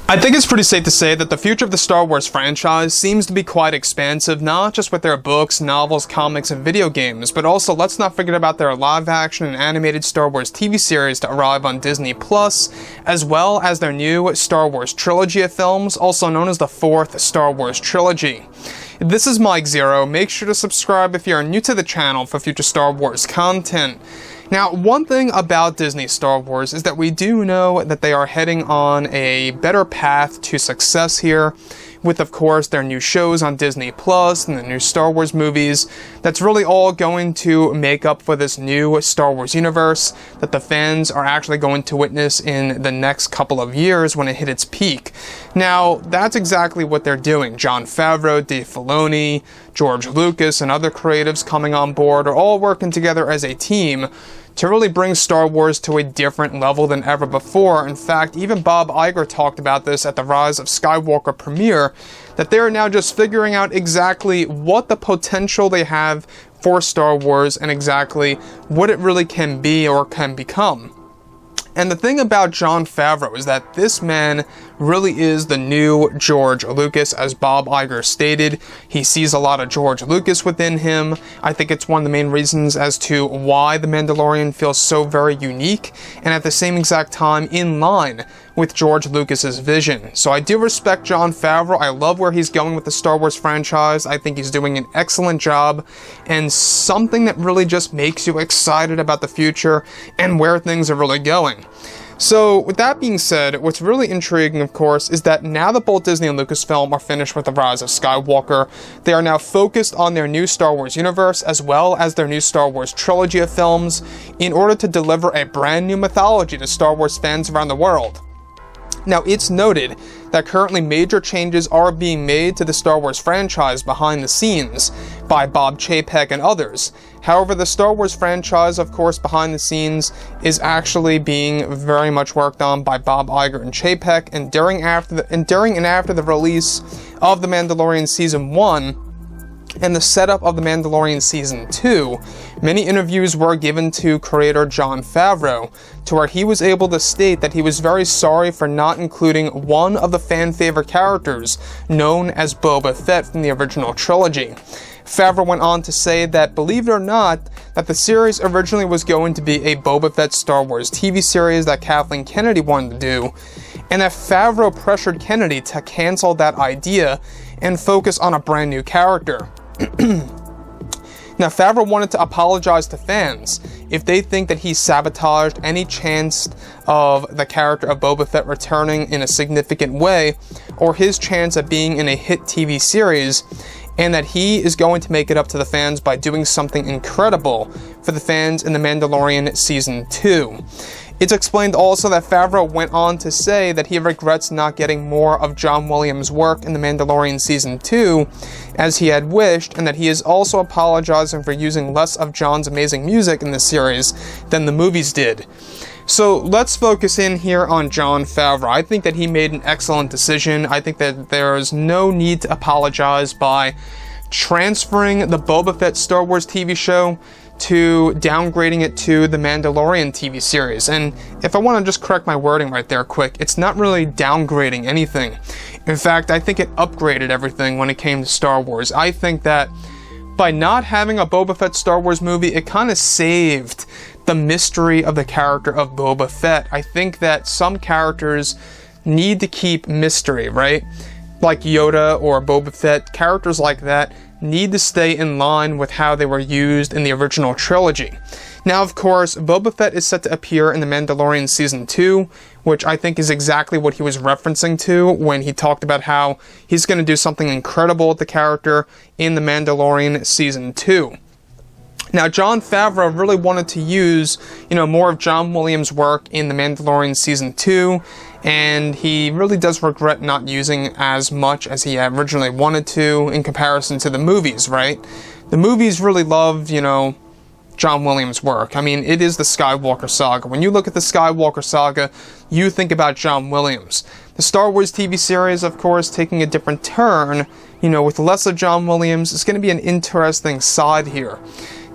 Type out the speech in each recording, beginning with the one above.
I think it's pretty safe to say that the future of the Star Wars franchise seems to be quite expansive, not just with their books, novels, comics, and video games, but also let's not forget about their live-action and animated Star Wars TV series to arrive on Disney+, as well as their new Star Wars trilogy of films, also known as the fourth Star Wars trilogy. This is Mike Zero. Make sure to subscribe if you are new to the channel for future Star Wars content. Now, one thing about Disney Star Wars is that we do know that they are heading on a better path to success here, with, of course, their new shows on Disney Plus and the new Star Wars movies. That's really all going to make up for this new Star Wars universe that the fans are actually going to witness in the next couple of years when it hit its peak. Now, that's exactly what they're doing. Jon Favreau, Dave Filoni, George Lucas, and other creatives coming on board are all working together as a team to really bring Star Wars to a different level than ever before. In fact, even Bob Iger talked about this at the Rise of Skywalker premiere, that they are now just figuring out exactly what the potential they have for Star Wars and exactly what it really can be or can become. And the thing about Jon Favreau is that this man really is the new George Lucas, as Bob Iger stated. He sees a lot of George Lucas within him. I think it's one of the main reasons as to why The Mandalorian feels so very unique, and at the same exact time in line with George Lucas's vision. So I do respect Jon Favreau. I love where he's going with the Star Wars franchise. I think he's doing an excellent job, and something that really just makes you excited about the future and where things are really going. So, with that being said, what's really intriguing, of course, is that now that both Disney and Lucasfilm are finished with The Rise of Skywalker, they are now focused on their new Star Wars universe, as well as their new Star Wars trilogy of films, in order to deliver a brand new mythology to Star Wars fans around the world. Now, it's noted that currently major changes are being made to the Star Wars franchise behind the scenes by Bob Chapek and others. However, the Star Wars franchise, of course, behind the scenes is actually being very much worked on by Bob Iger and Chapek, and during and after the release of The Mandalorian Season 1 and the setup of The Mandalorian Season 2, many interviews were given to creator Jon Favreau, to where he was able to state that he was very sorry for not including one of the fan-favorite characters, known as Boba Fett from the original trilogy. Favreau went on to say that, believe it or not, that the series originally was going to be a Boba Fett Star Wars TV series that Kathleen Kennedy wanted to do, and that Favreau pressured Kennedy to cancel that idea and focus on a brand new character. Now, Favreau wanted to apologize to fans if they think that he sabotaged any chance of the character of Boba Fett returning in a significant way, or his chance of being in a hit TV series, and that he is going to make it up to the fans by doing something incredible for the fans in The Mandalorian Season 2. It's explained also that Favreau went on to say that he regrets not getting more of John Williams' work in The Mandalorian Season 2 as he had wished, and that he is also apologizing for using less of John's amazing music in the series than the movies did. So let's focus in here on Jon Favreau. I think that he made an excellent decision. I think that there is no need to apologize by transferring the Boba Fett Star Wars TV show to downgrading it to the Mandalorian TV series. And if I want to just correct my wording right there quick, it's not really downgrading anything. In fact, I think it upgraded everything when it came to Star Wars. I think that by not having a Boba Fett Star Wars movie, it kind of saved the mystery of the character of Boba Fett. I think that some characters need to keep mystery, right? Like Yoda or Boba Fett, characters like that need to stay in line with how they were used in the original trilogy. Now, of course, Boba Fett is set to appear in The Mandalorian Season 2, which I think is exactly what he was referencing to when he talked about how he's going to do something incredible with the character in The Mandalorian Season 2. Now, Jon Favreau really wanted to use, more of John Williams' work in The Mandalorian Season 2, and he really does regret not using as much as he originally wanted to in comparison to the movies, right? The movies really love, John Williams' work. I mean, it is the Skywalker saga. When you look at the Skywalker saga, you think about John Williams. The Star Wars TV series, of course, taking a different turn, with less of John Williams, is going to be an interesting side here.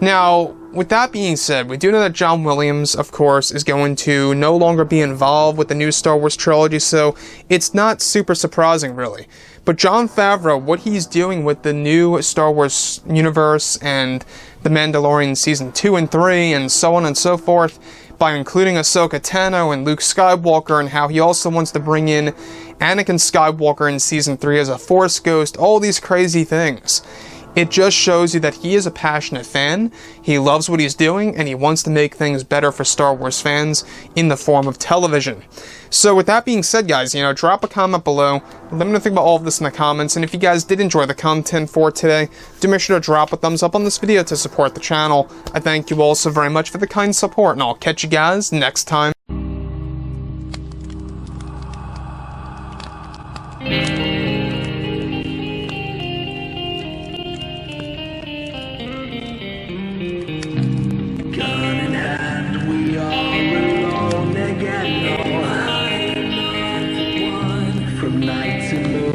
Now, with that being said, we do know that John Williams, of course, is going to no longer be involved with the new Star Wars trilogy, so it's not super surprising, really. But Jon Favreau, what he's doing with the new Star Wars universe and The Mandalorian Season 2 and 3 and so on and so forth, by including Ahsoka Tano and Luke Skywalker, and how he also wants to bring in Anakin Skywalker in Season 3 as a Force ghost, all these crazy things. It just shows you that he is a passionate fan, he loves what he's doing, and he wants to make things better for Star Wars fans in the form of television. So with that being said, guys, drop a comment below, let me know what you think about all of this in the comments, and if you guys did enjoy the content for today, do make sure to drop a thumbs up on this video to support the channel. I thank you all so very much for the kind support, and I'll catch you guys next time. From night to morning.